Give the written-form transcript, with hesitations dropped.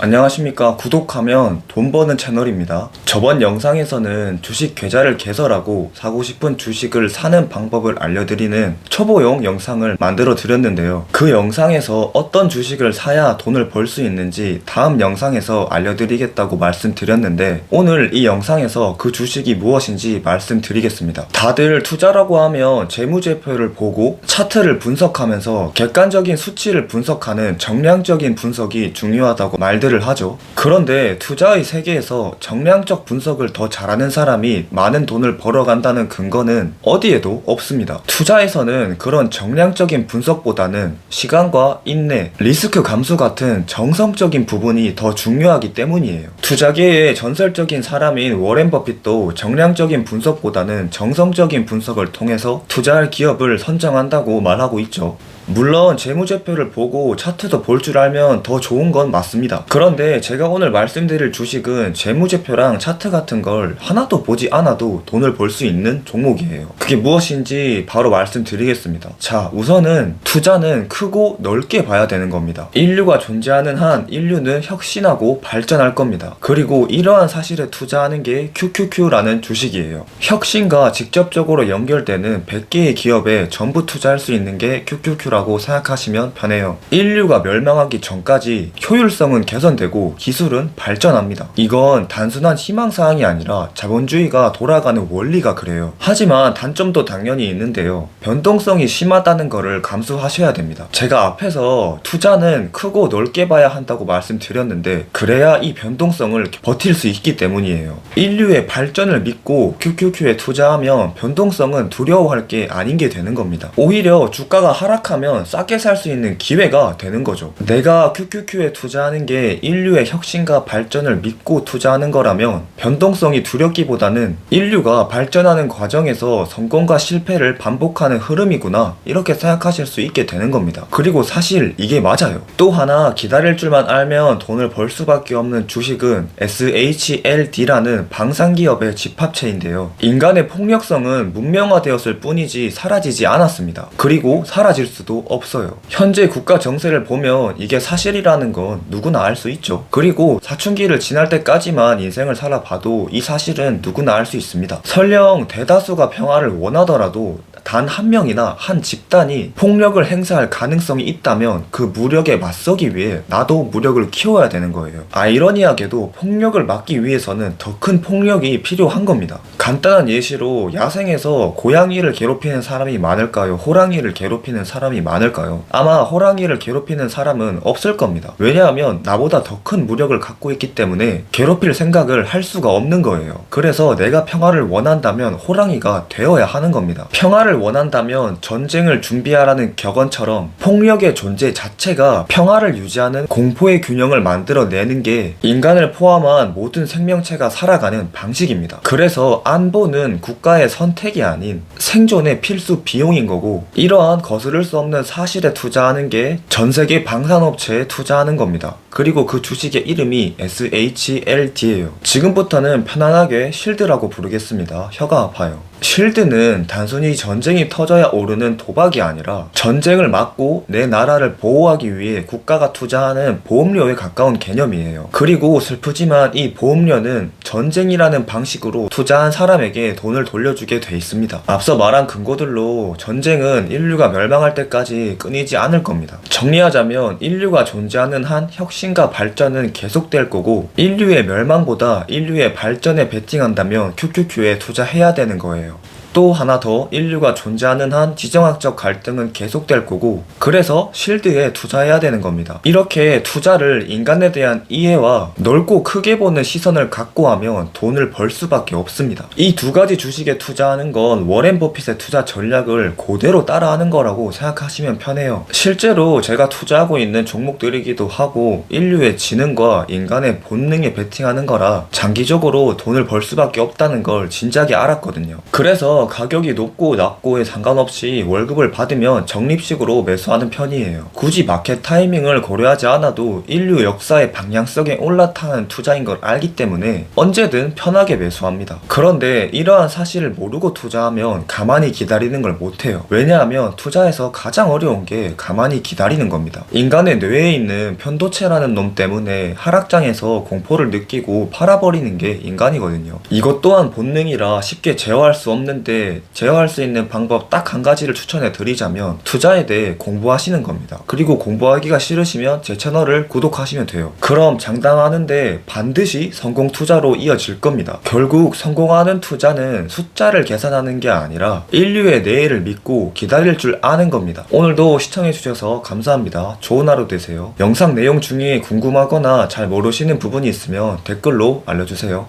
안녕하십니까. 구독하면 돈 버는 채널입니다. 저번 영상에서는 주식 계좌를 개설하고 사고 싶은 주식을 사는 방법을 알려드리는 초보용 영상을 만들어 드렸는데요. 그 영상에서 어떤 주식을 사야 돈을 벌 수 있는지 다음 영상에서 알려드리겠다고 말씀드렸는데, 오늘 이 영상에서 그 주식이 무엇인지 말씀드리겠습니다. 다들 투자라고 하면 재무제표를 보고 차트를 분석하면서 객관적인 수치를 분석하는 정량적인 분석이 중요하다고 말들 하죠. 그런데 투자의 세계에서 정량적 분석을 더 잘하는 사람이 많은 돈을 벌어간다는 근거는 어디에도 없습니다. 투자에서는 그런 정량적인 분석보다는 시간과 인내, 리스크 감수 같은 정성적인 부분이 더 중요하기 때문이에요. 투자계의 전설적인 사람인 워렌 버핏도 정량적인 분석보다는 정성적인 분석을 통해서 투자할 기업을 선정한다고 말하고 있죠. 물론 재무제표를 보고 차트도 볼 줄 알면 더 좋은 건 맞습니다. 그런데 제가 오늘 말씀드릴 주식은 재무제표랑 차트 같은 걸 하나도 보지 않아도 돈을 벌 수 있는 종목이에요. 그게 무엇인지 바로 말씀드리겠습니다. 자, 우선은 투자는 크고 넓게 봐야 되는 겁니다. 인류가 존재하는 한 인류는 혁신하고 발전할 겁니다. 그리고 이러한 사실에 투자하는 게 QQQ라는 주식이에요. 혁신과 직접적으로 연결되는 100개의 기업에 전부 투자할 수 있는 게 QQQ라고 생각하시면 편해요. 인류가 멸망하기 전까지 효율성은 개선되고 기술은 발전합니다. 이건 단순한 희망사항이 아니라 자본주의가 돌아가는 원리가 그래요. 하지만 단점도 당연히 있는데요. 변동성이 심하다는 거를 감수하셔야 됩니다. 제가 앞에서 투자는 크고 넓게 봐야 한다고 말씀드렸는데, 그래야 이 변동성을 버틸 수 있기 때문이에요. 인류의 발전을 믿고 QQQ에 투자하면 변동성은 두려워할 게 아닌 게 되는 겁니다. 오히려 주가가 하락하면 싸게 살 수 있는 기회가 되는 거죠. 내가 QQQ에 투자하는 게 인류의 혁신과 발전을 믿고 투자하는 거라면 변동성이 두렵기보다는 인류가 발전하는 과정에서 성공과 실패를 반복하는 흐름이구나, 이렇게 생각하실 수 있게 되는 겁니다. 그리고 사실 이게 맞아요. 또 하나 기다릴 줄만 알면 돈을 벌 수밖에 없는 주식은 SHLD라는 방산기업의 집합체인데요. 인간의 폭력성은 문명화되었을 뿐이지 사라지지 않았습니다. 그리고 사라질 수도 없어요. 현재 국가 정세를 보면 이게 사실이라는 건 누구나 알 수 있죠. 그리고 사춘기를 지날 때까지만 인생을 살아봐도 이 사실은 누구나 알 수 있습니다. 설령 대다수가 평화를 원하더라도 단 한 명이나 한 집단이 폭력을 행사할 가능성이 있다면 그 무력에 맞서기 위해 나도 무력을 키워야 되는 거예요. 아이러니하게도 폭력을 막기 위해서는 더 큰 폭력이 필요한 겁니다. 간단한 예시로 야생에서 고양이를 괴롭히는 사람이 많을까요? 호랑이를 괴롭히는 사람이 많을까요? 아마 호랑이를 괴롭히는 사람은 없을 겁니다. 왜냐하면 나보다 더 큰 무력을 갖고 있기 때문에 괴롭힐 생각을 할 수가 없는 거예요. 그래서 내가 평화를 원한다면 호랑이가 되어야 하는 겁니다. 평화를 원한다면 전쟁을 준비하라는 격언처럼 폭력의 존재 자체가 평화를 유지하는 공포의 균형을 만들어내는 게 인간을 포함한 모든 생명체가 살아가는 방식입니다. 그래서 안보는 국가의 선택이 아닌 생존의 필수 비용인 거고, 이러한 거스를 수 없는 사실에 투자하는 게 전세계 방산업체에 투자하는 겁니다. 그리고 그 주식의 이름이 SHLD예요. 지금부터는 편안하게 실드라고 부르겠습니다. 혀가 아파요. 실드는 단순히 전쟁이 터져야 오르는 도박이 아니라 전쟁을 막고 내 나라를 보호하기 위해 국가가 투자하는 보험료에 가까운 개념이에요. 그리고 슬프지만 이 보험료는 전쟁이라는 방식으로 투자한 사람에게 돈을 돌려주게 돼 있습니다. 앞서 말한 근거들로 전쟁은 인류가 멸망할 때까지 끊이지 않을 겁니다. 정리하자면 인류가 존재하는 한 혁신과 발전은 계속될 거고, 인류의 멸망보다 인류의 발전에 베팅한다면 QQQ에 투자해야 되는 거예요. 또 하나 더, 인류가 존재하는 한 지정학적 갈등은 계속될 거고, 그래서 실드에 투자해야 되는 겁니다. 이렇게 투자를 인간에 대한 이해와 넓고 크게 보는 시선을 갖고 하면 돈을 벌 수밖에 없습니다. 이 두 가지 주식에 투자하는 건 워렌 버핏의 투자 전략을 그대로 따라하는 거라고 생각하시면 편해요. 실제로 제가 투자하고 있는 종목들이기도 하고 인류의 지능과 인간의 본능에 베팅하는 거라 장기적으로 돈을 벌 수밖에 없다는 걸 진작에 알았거든요. 그래서 그래서 가격이 높고 낮고에 상관없이 월급을 받으면 적립식으로 매수하는 편이에요. 굳이 마켓 타이밍을 고려하지 않아도 인류 역사의 방향성에 올라타는 투자인 걸 알기 때문에 언제든 편하게 매수합니다. 그런데 이러한 사실을 모르고 투자하면 가만히 기다리는 걸 못해요. 왜냐하면 투자에서 가장 어려운 게 가만히 기다리는 겁니다. 인간의 뇌에 있는 편도체라는 놈 때문에 하락장에서 공포를 느끼고 팔아버리는 게 인간이거든요. 이것 또한 본능이라 쉽게 제어할 수 없는데 제어할 수 있는 방법 딱 한 가지를 추천해 드리자면 투자에 대해 공부하시는 겁니다. 그리고 공부하기가 싫으시면 제 채널을 구독하시면 돼요. 그럼 장담하는데 반드시 성공 투자로 이어질 겁니다. 결국 성공하는 투자는 숫자를 계산하는 게 아니라 인류의 내일을 믿고 기다릴 줄 아는 겁니다. 오늘도 시청해주셔서 감사합니다. 좋은 하루 되세요. 영상 내용 중에 궁금하거나 잘 모르시는 부분이 있으면 댓글로 알려주세요.